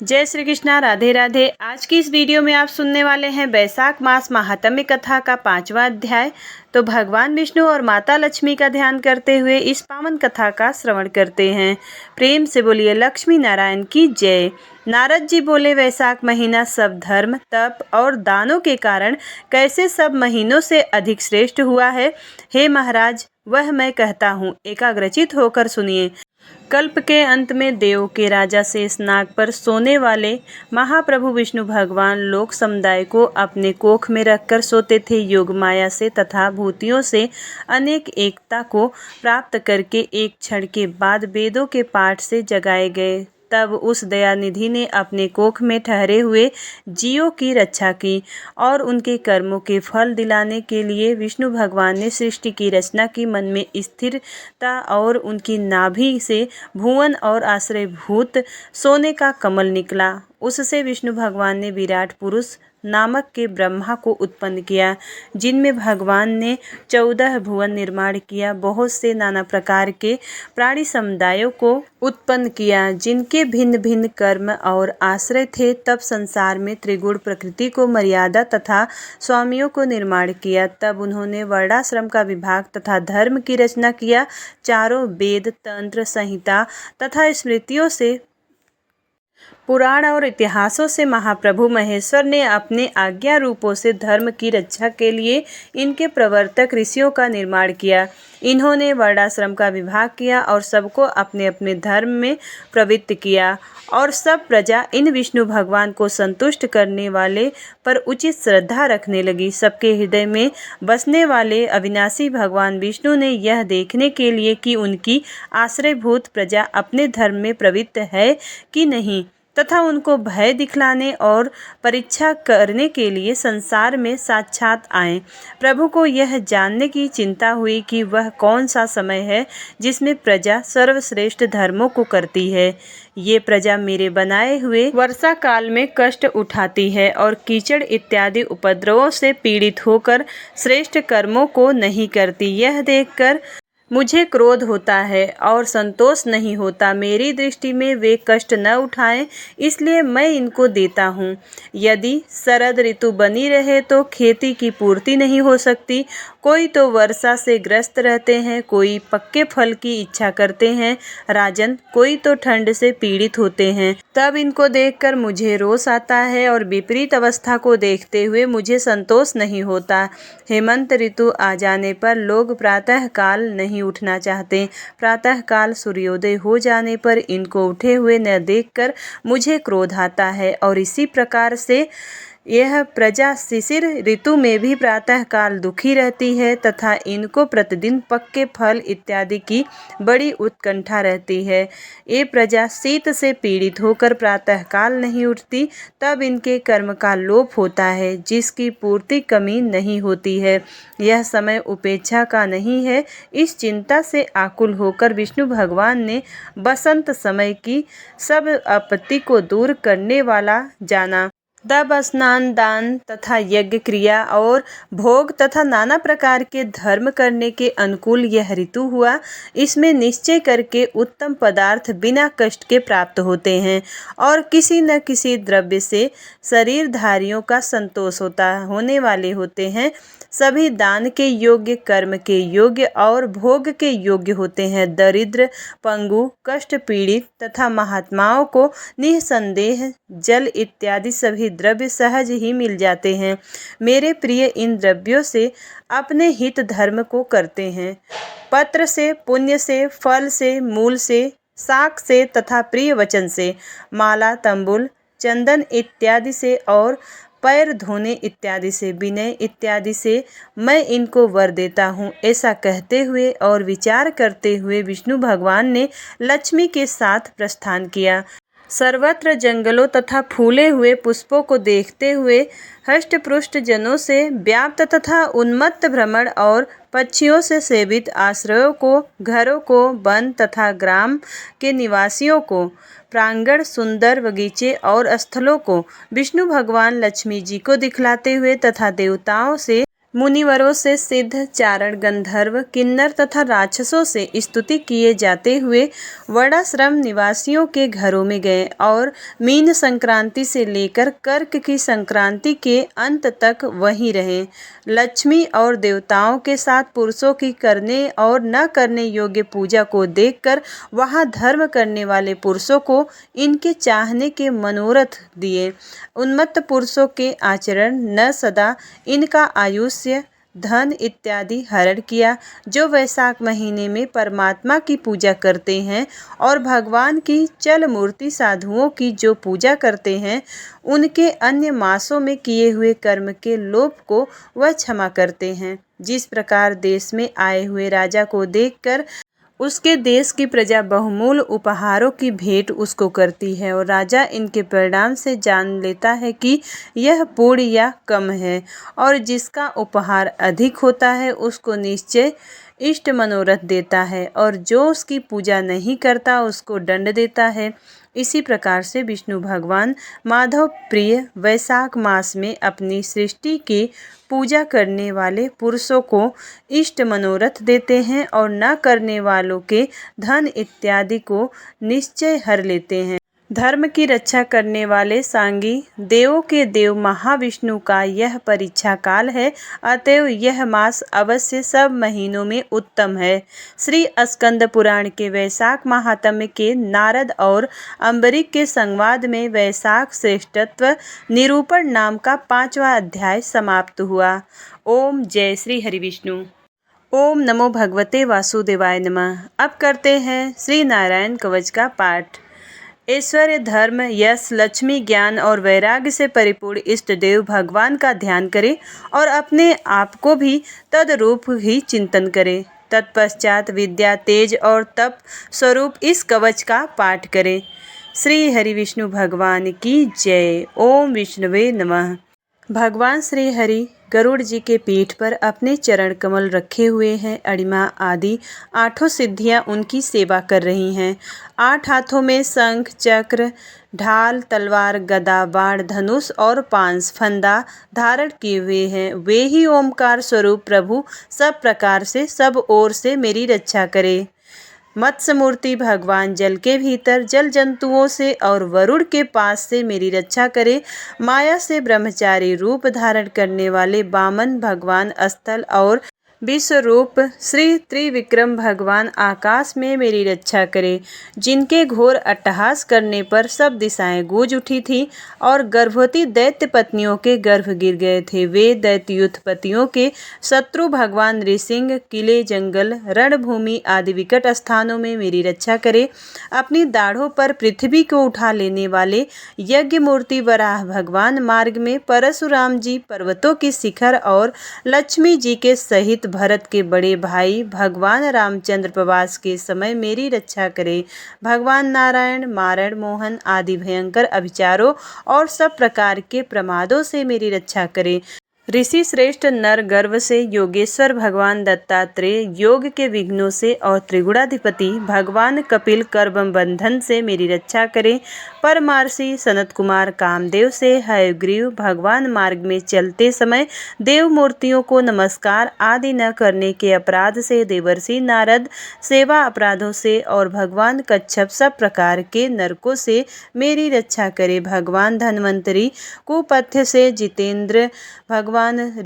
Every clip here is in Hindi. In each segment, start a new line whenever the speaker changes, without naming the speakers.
जय श्री कृष्णा, राधे राधे। आज की इस वीडियो में आप सुनने वाले हैं वैशाख मास महात्म्य कथा का 5वां अध्याय। तो भगवान विष्णु और माता लक्ष्मी का ध्यान करते हुए इस पावन कथा का श्रवण करते हैं। प्रेम से बोलिए लक्ष्मी नारायण की जय। नारद जी बोले, वैशाख महीना सब धर्म, तप और दानों के कारण कैसे सब महीनों से अधिक श्रेष्ठ हुआ है। हे महाराज, वह मैं कहता हूँ, एकाग्रचित होकर सुनिए। कल्प के अंत में देव के राजा शेषनाग पर सोने वाले महाप्रभु विष्णु भगवान लोक समुदाय को अपने कोख में रखकर सोते थे। योग माया से तथा भूतियों से अनेक एकता को प्राप्त करके एक क्षण के बाद वेदों के पाठ से जगाए गए। तब उस दयानिधि ने अपने कोख में ठहरे हुए जीवों की रक्षा की और उनके कर्मों के फल दिलाने के लिए विष्णु भगवान ने सृष्टि की रचना की। मन में स्थिरता और उनकी नाभि से भुवन और आश्रयभूत सोने का कमल निकला। उससे विष्णु भगवान ने विराट पुरुष नामक के ब्रह्मा को उत्पन्न किया, जिनमें भगवान ने 14 भुवन निर्माण किया। बहुत से नाना प्रकार के प्राणी समुदायों को उत्पन्न किया, जिनके भिन्न भिन्न कर्म और आश्रय थे। तब संसार में त्रिगुण प्रकृति को मर्यादा तथा स्वामियों को निर्माण किया। तब उन्होंने वर्णाश्रम का विभाग तथा धर्म की रचना किया। चारों वेद, तंत्र, संहिता तथा स्मृतियों से, पुराण और इतिहासों से महाप्रभु महेश्वर ने अपने आज्ञा रूपों से धर्म की रक्षा के लिए इनके प्रवर्तक ऋषियों का निर्माण किया। इन्होंने वर्णाश्रम का विभाग किया और सबको अपने अपने धर्म में प्रवृत्त किया, और सब प्रजा इन विष्णु भगवान को संतुष्ट करने वाले पर उचित श्रद्धा रखने लगी। सबके हृदय में बसने वाले अविनाशी भगवान विष्णु ने यह देखने के लिए कि उनकी आश्रयभूत प्रजा अपने धर्म में प्रवृत्त है कि नहीं, तथा उनको भय दिखलाने और परीक्षा करने के लिए संसार में साक्षात आए। प्रभु को यह जानने की चिंता हुई कि वह कौन सा समय है जिसमें प्रजा सर्वश्रेष्ठ धर्मों को करती है। ये प्रजा मेरे बनाए हुए वर्षा काल में कष्ट उठाती है और कीचड़ इत्यादि उपद्रवों से पीड़ित होकर श्रेष्ठ कर्मों को नहीं करती। यह देखकर मुझे क्रोध होता है और संतोष नहीं होता। मेरी दृष्टि में वे कष्ट न उठाएं, इसलिए मैं इनको देता हूँ। यदि शरद ऋतु बनी रहे तो खेती की पूर्ति नहीं हो सकती। कोई तो वर्षा से ग्रस्त रहते हैं, कोई पक्के फल की इच्छा करते हैं राजन, कोई तो ठंड से पीड़ित होते हैं। तब इनको देखकर मुझे रोष आता है और विपरीत अवस्था को देखते हुए मुझे संतोष नहीं होता। हेमंत ऋतु आ जाने पर लोग प्रातः काल नहीं उठना चाहते। प्रातः काल सूर्योदय हो जाने पर इनको उठे हुए न देखकर मुझे क्रोध आता है, और इसी प्रकार से यह प्रजा शिशिर ऋतु में भी प्रातः काल दुखी रहती है तथा इनको प्रतिदिन पक्के फल इत्यादि की बड़ी उत्कंठा रहती है। ये प्रजा शीत से पीड़ित होकर प्रातः काल नहीं उठती। तब इनके कर्म का लोप होता है, जिसकी पूर्ति कमी नहीं होती है। यह समय उपेक्षा का नहीं है। इस चिंता से आकुल होकर विष्णु भगवान ने बसंत समय की सब आपत्ति को दूर करने वाला जाना। तब स्नान, दान तथा यज्ञ क्रिया और भोग तथा नाना प्रकार के धर्म करने के अनुकूल यह ऋतु हुआ। इसमें निश्चय करके उत्तम पदार्थ बिना कष्ट के प्राप्त होते हैं, और किसी न किसी द्रव्य से शरीरधारियों का संतोष होने वाले होते हैं। सभी दान के योग्य, कर्म के योग्य और भोग के योग्य होते हैं। दरिद्र, पंगु, कष्ट पीड़ित तथा महात्माओं को निःसंदेह जल इत्यादि सभी द्रव्य सहज ही मिल जाते हैं। मेरे प्रिय इन द्रव्यों से अपने हित धर्म को करते हैं। पत्र से, पुण्य से, फल से, मूल से, शाक से तथा प्रिय वचन से, माला, तंबुल, चंदन इत्यादि से और पैर धोने इत्यादि से, विनय इत्यादि से मैं इनको वर देता हूँ। ऐसा कहते हुए और विचार करते हुए विष्णु भगवान ने लक्ष्मी के साथ प्रस्थान किया। सर्वत्र जंगलों तथा फूले हुए पुष्पों को देखते हुए हष्टपुष्ट जनों से व्याप्त तथा उन्मत्त भ्रमण और पक्षियों से सेवित आश्रयों को, घरों को, वन तथा ग्राम के निवासियों को, प्रांगण, सुंदर बगीचे और स्थलों को विष्णु भगवान लक्ष्मी जी को दिखलाते हुए तथा देवताओं से मुनिवरों से सिद्ध, चारण, गंधर्व, किन्नर तथा राक्षसों से स्तुति किए जाते हुए वर्णाश्रम निवासियों के घरों में गए और मीन संक्रांति से लेकर कर्क की संक्रांति के अंत तक वहीं रहे। लक्ष्मी और देवताओं के साथ पुरुषों की करने और न करने योग्य पूजा को देखकर वहां धर्म करने वाले पुरुषों को इनके चाहने के मनोरथ दिए। उन्मत्त पुरुषों के आचरण न सदा इनका आयुष्य, धन इत्यादि हरण किया। जो वैशाख महीने में परमात्मा की पूजा करते हैं और भगवान की चल मूर्ति साधुओं की जो पूजा करते हैं, उनके अन्य मासों में किए हुए कर्म के लोप को वह क्षमा करते हैं। जिस प्रकार देश में आए हुए राजा को देखकर उसके देश की प्रजा बहुमूल्य उपहारों की भेंट उसको करती है और राजा इनके परिणाम से जान लेता है कि यह पूर्ण या कम है, और जिसका उपहार अधिक होता है उसको निश्चय इष्ट मनोरथ देता है, और जो उसकी पूजा नहीं करता उसको दंड देता है। इसी प्रकार से विष्णु भगवान माधव प्रिय वैशाख मास में अपनी सृष्टि की पूजा करने वाले पुरुषों को इष्ट मनोरथ देते हैं और न करने वालों के धन इत्यादि को निश्चय हर लेते हैं। धर्म की रक्षा करने वाले सांगी देवों के देव महाविष्णु का यह परीक्षा काल है, अतएव यह मास अवश्य सब महीनों में उत्तम है। श्री स्कंद पुराण के वैशाख महात्म्य के नारद और अम्बरीक के संवाद में वैशाख श्रेष्ठत्व निरूपण नाम का 5वां अध्याय समाप्त हुआ। ओम जय श्री हरिविष्णु। ओम नमो भगवते वासुदेवाय नमः। अब करते हैं श्री नारायण कवच का पाठ। ऐश्वर्य, धर्म, यश, लक्ष्मी, ज्ञान और वैराग्य से परिपूर्ण इष्ट देव भगवान का ध्यान करें और अपने आप को भी तदरूप ही चिंतन करें। तत्पश्चात विद्या, तेज और तप स्वरूप इस कवच का पाठ करें। श्री हरि विष्णु भगवान की जय। ओम विष्णुवे नमः। भगवान श्री हरि गरुड़ जी के पीठ पर अपने चरण कमल रखे हुए हैं। अणिमा आदि 8 सिद्धियां उनकी सेवा कर रही हैं। 8 हाथों में शंख, चक्र, ढाल, तलवार, गदा, बाण, धनुष और पांस फंदा धारण किए हुए हैं। वे ही ओमकार स्वरूप प्रभु सब प्रकार से सब ओर से मेरी रक्षा करे। मत्स्य मूर्ति भगवान जल के भीतर जल जंतुओं से और वरुण के पास से मेरी रक्षा करे। माया से ब्रह्मचारी रूप धारण करने वाले वामन भगवान स्थल और विश्वरूप श्री त्रिविक्रम भगवान आकाश में मेरी रक्षा करे। जिनके घोर अट्टहास करने पर सब दिशाएं गूंज उठी थी और गर्भवती दैत्य पत्नियों के गर्भ गिर गए थे, वे दैत्युत्पत्तियों के शत्रु भगवान नृसिंह किले, जंगल, रणभूमि आदि विकट स्थानों में मेरी रक्षा करे। अपनी दाढ़ों पर पृथ्वी को उठा लेने वाले यज्ञ मूर्ति वराह भगवान मार्ग में परशुराम जी पर्वतों की शिखर और लक्ष्मी जी के सहित भरत के बड़े भाई भगवान रामचंद्र प्रवास के समय मेरी रक्षा करे। भगवान नारायण, मारण, मोहन आदि भयंकर अभिचारों और सब प्रकार के प्रमादों से मेरी रक्षा करे। ऋषि श्रेष्ठ नर गर्व से योगेश्वर भगवान दत्तात्रेय योग के विघ्नों से और त्रिगुणाधिपति भगवान कपिल कर्म बंधन से मेरी रक्षा करें। परमार्षि सनत कुमार कामदेव से हयग्रीव भगवान मार्ग में चलते समय देव मूर्तियों को नमस्कार आदि न करने के अपराध से देवर्षि नारद सेवा अपराधों से और भगवान कच्छप सब प्रकार के नरकों से मेरी रक्षा करे। भगवान धन्वंतरी कुपथ्य से जितेंद्र भगवान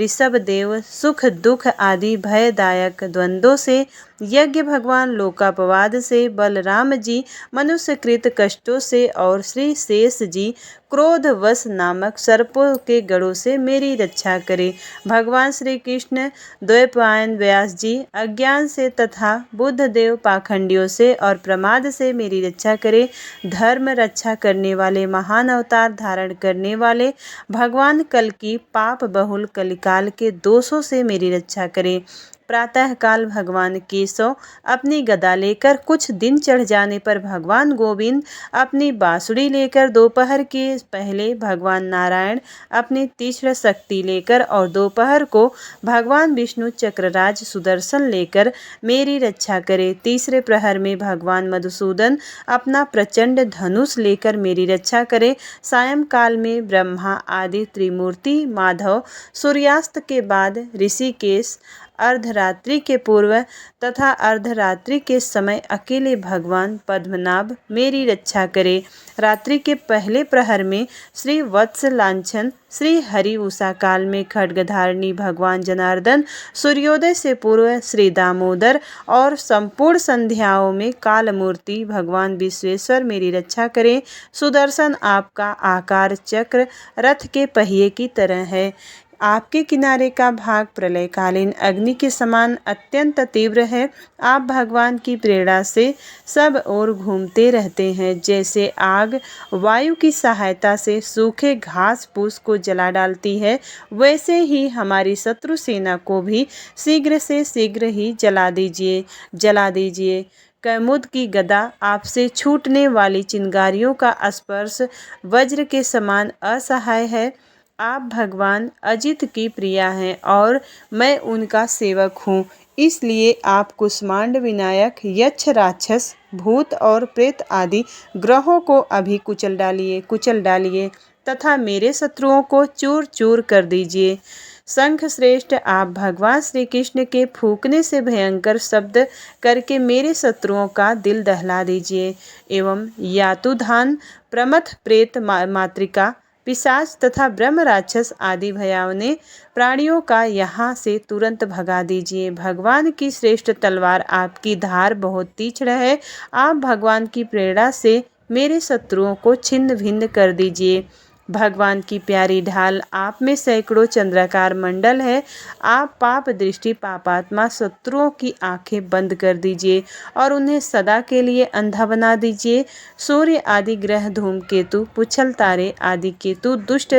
ऋषभ देव सुख दुख आदि भयदायक द्वंद्वों से, यज्ञ भगवान लोकापवाद से, बलराम जी मनुष्यकृत कष्टों से और श्री शेष जी क्रोधवश नामक सर्पों के गढ़ों से मेरी रक्षा करे। भगवान श्री कृष्ण द्वैपायन व्यास जी अज्ञान से तथा बुद्ध देव पाखंडियों से और प्रमाद से मेरी रक्षा करे। धर्म रक्षा करने वाले महान अवतार धारण करने वाले भगवान कल की पाप बहुल कलिकाल के दोषों से मेरी रक्षा करे। प्रातःकाल भगवान केशव अपनी गदा लेकर कुछ दिन चढ़ जाने पर भगवान गोविंद अपनी बांसुरी लेकर, दोपहर के पहले भगवान नारायण अपनी तीक्ष्ण शक्ति लेकर और दोपहर को भगवान विष्णु चक्रराज सुदर्शन लेकर मेरी रक्षा करे। तीसरे प्रहर में भगवान मधुसूदन अपना प्रचंड धनुष लेकर मेरी रक्षा करे। सायंकाल में ब्रह्मा आदि त्रिमूर्ति माधव, सूर्यास्त के बाद ऋषिकेश, अर्धरात्रि के पूर्व तथा अर्धरात्रि के समय अकेले भगवान पद्मनाभ मेरी रक्षा करे। रात्रि के पहले प्रहर में श्री वत्स लांछन श्री हरि, उषा काल में खड्गधारिणी भगवान जनार्दन, सूर्योदय से पूर्व श्री दामोदर और संपूर्ण संध्याओं में कालमूर्ति भगवान विश्वेश्वर मेरी रक्षा करें। सुदर्शन आपका आकार चक्र रथ के पहिए की तरह है। आपके किनारे का भाग प्रलयकालीन अग्नि के समान अत्यंत तीव्र है। आप भगवान की प्रेरणा से सब ओर घूमते रहते हैं। जैसे आग वायु की सहायता से सूखे घास फूस को जला डालती है, वैसे ही हमारी शत्रु सेना को भी शीघ्र से शीघ्र ही जला दीजिए। कैमुद की गदा, आपसे छूटने वाली चिंगारियों का स्पर्श वज्र के समान असहाय है। आप भगवान अजित की प्रिया हैं और मैं उनका सेवक हूँ, इसलिए आप कुष्मांड विनायक, यक्ष, राक्षस, भूत और प्रेत आदि ग्रहों को अभी कुचल डालिए तथा मेरे शत्रुओं को चूर चूर कर दीजिए। शंख श्रेष्ठ, आप भगवान श्री कृष्ण के फूंकने से भयंकर शब्द करके मेरे शत्रुओं का दिल दहला दीजिए एवं यातुधान, प्रमथ, प्रेत, मातृका, पिशाच तथा ब्रह्म राक्षस आदि भयावने प्राणियों का यहाँ से तुरंत भगा दीजिए। भगवान की श्रेष्ठ तलवार, आपकी धार बहुत तीक्ष्ण है। आप भगवान की प्रेरणा से मेरे शत्रुओं को छिन्न भिन्न कर दीजिए। भगवान की प्यारी ढाल, आप में सैकड़ों चंद्राकार मंडल है। आप पाप दृष्टि पापात्मा शत्रुओं की आंखें बंद कर दीजिए और उन्हें सदा के लिए अंधा बना दीजिए। सूर्य आदि ग्रह, धूमकेतु, पुच्छल तारे आदि केतु, दुष्ट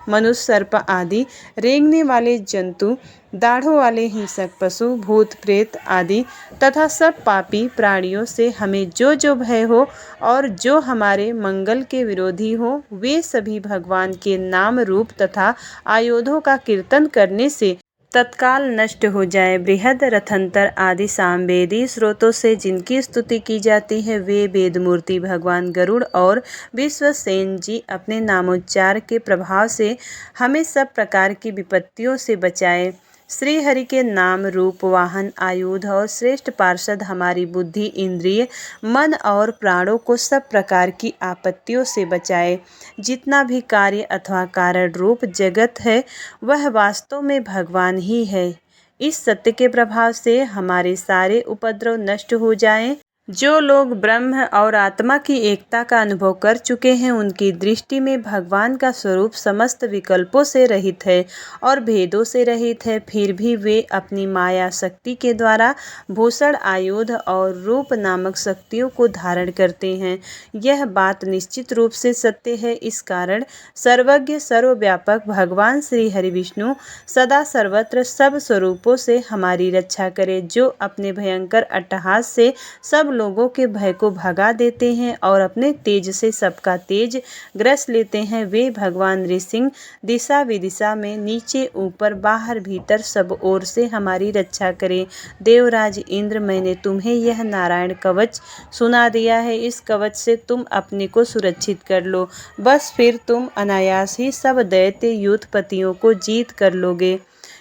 मनुष्य, सर्प आदि रेंगने वाले जंतु, दाढ़ों वाले हिंसक पशु, भूत प्रेत आदि तथा सब पापी प्राणियों से हमें जो जो भय हो और जो हमारे मंगल के विरोधी हो, वे सभी भगवान के नाम रूप तथा आयुधों का कीर्तन करने से तत्काल नष्ट हो जाए। बृहद रथंतर आदि सामवेदी स्रोतों से जिनकी स्तुति की जाती है, वे वेदमूर्ति भगवान गरुड़ और विश्वसेन जी अपने नामोच्चार के प्रभाव से हमें सब प्रकार की विपत्तियों से बचाए। श्री हरि के नाम रूप वाहन, आयुध और श्रेष्ठ पार्षद हमारी बुद्धि, इंद्रिय, मन और प्राणों को सब प्रकार की आपत्तियों से बचाए। जितना भी कार्य अथवा कारण रूप जगत है, वह वास्तव में भगवान ही है। इस सत्य के प्रभाव से हमारे सारे उपद्रव नष्ट हो जाएं। जो लोग ब्रह्म और आत्मा की एकता का अनुभव कर चुके हैं, उनकी दृष्टि में भगवान का स्वरूप समस्त विकल्पों से रहित है और भेदों से रहित है। फिर भी वे अपनी माया शक्ति के द्वारा भूषण, आयुध और रूप नामक शक्तियों को धारण करते हैं। यह बात निश्चित रूप से सत्य है। इस कारण सर्वज्ञ सर्वव्यापक भगवान श्री हरि विष्णु सदा सर्वत्र सब स्वरूपों से हमारी रक्षा करे। जो अपने भयंकर अट्टहास से सब लोगों के भय को भगा देते हैं और अपने तेज से सबका तेज ग्रस लेते हैं, वे भगवान नृसिंह दिशा विदिशा में नीचे ऊपर बाहर भीतर सब ओर से हमारी रक्षा करें। देवराज इंद्र, मैंने तुम्हें यह नारायण कवच सुना दिया है। इस कवच से तुम अपने को सुरक्षित कर लो, बस फिर तुम अनायास ही सब दैत्य युद्धपतियों को जीत कर लोगे।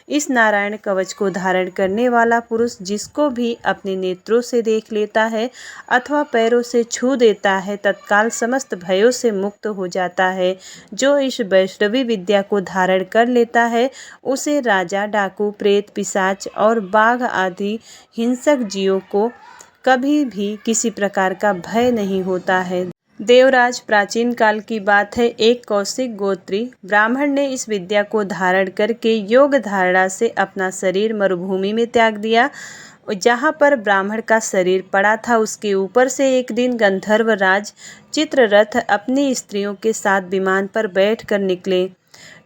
इस नारायण कवच को धारण करने वाला पुरुष जिसको भी अपने नेत्रों से देख लेता है अथवा पैरों से छू देता है, तत्काल समस्त भयों से मुक्त हो जाता है। जो इस वैष्णवी विद्या को धारण कर लेता है, उसे राजा, डाकू, प्रेत, पिशाच और बाघ आदि हिंसक जीवों को कभी भी किसी प्रकार का भय नहीं होता है। देवराज, प्राचीन काल की बात है, एक कौशिक गोत्री ब्राह्मण ने इस विद्या को धारण करके योग धारणा से अपना शरीर मरुभूमि में त्याग दिया। जहाँ पर ब्राह्मण का शरीर पड़ा था, उसके ऊपर से एक दिन गंधर्व राज चित्ररथ अपनी स्त्रियों के साथ विमान पर बैठकर निकले।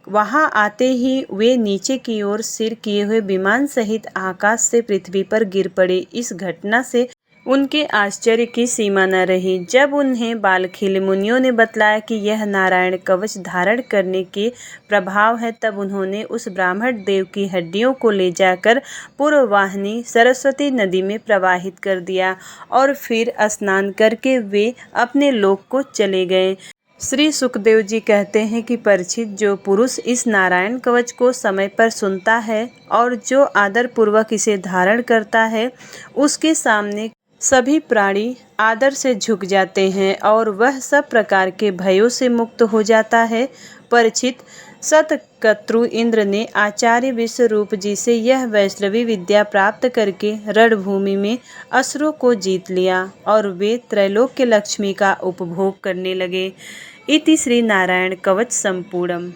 वहां आते ही वे नीचे की ओर सिर किए हुए विमान सहित आकाश से पृथ्वी पर गिर पड़े। इस घटना से उनके आश्चर्य की सीमा न रही। जब उन्हें बालखिल मुनियों ने बतलाया कि यह नारायण कवच धारण करने के प्रभाव है, तब उन्होंने उस ब्राह्मण देव की हड्डियों को ले जाकर पूर्ववाहिनी सरस्वती नदी में प्रवाहित कर दिया और फिर स्नान करके वे अपने लोक को चले गए। श्री सुखदेव जी कहते हैं कि परीक्षित, जो पुरुष इस नारायण कवच को समय पर सुनता है और जो आदर पूर्वक इसे धारण करता है, उसके सामने सभी प्राणी आदर से झुक जाते हैं और वह सब प्रकार के भयों से मुक्त हो जाता है। परीक्षित, सतकर्तृ इंद्र ने आचार्य विश्वरूप जी से यह वैष्णवी विद्या प्राप्त करके रणभूमि में असुरों को जीत लिया और वे त्रैलोक्य लक्ष्मी का उपभोग करने लगे। इति श्री नारायण कवच संपूर्णम।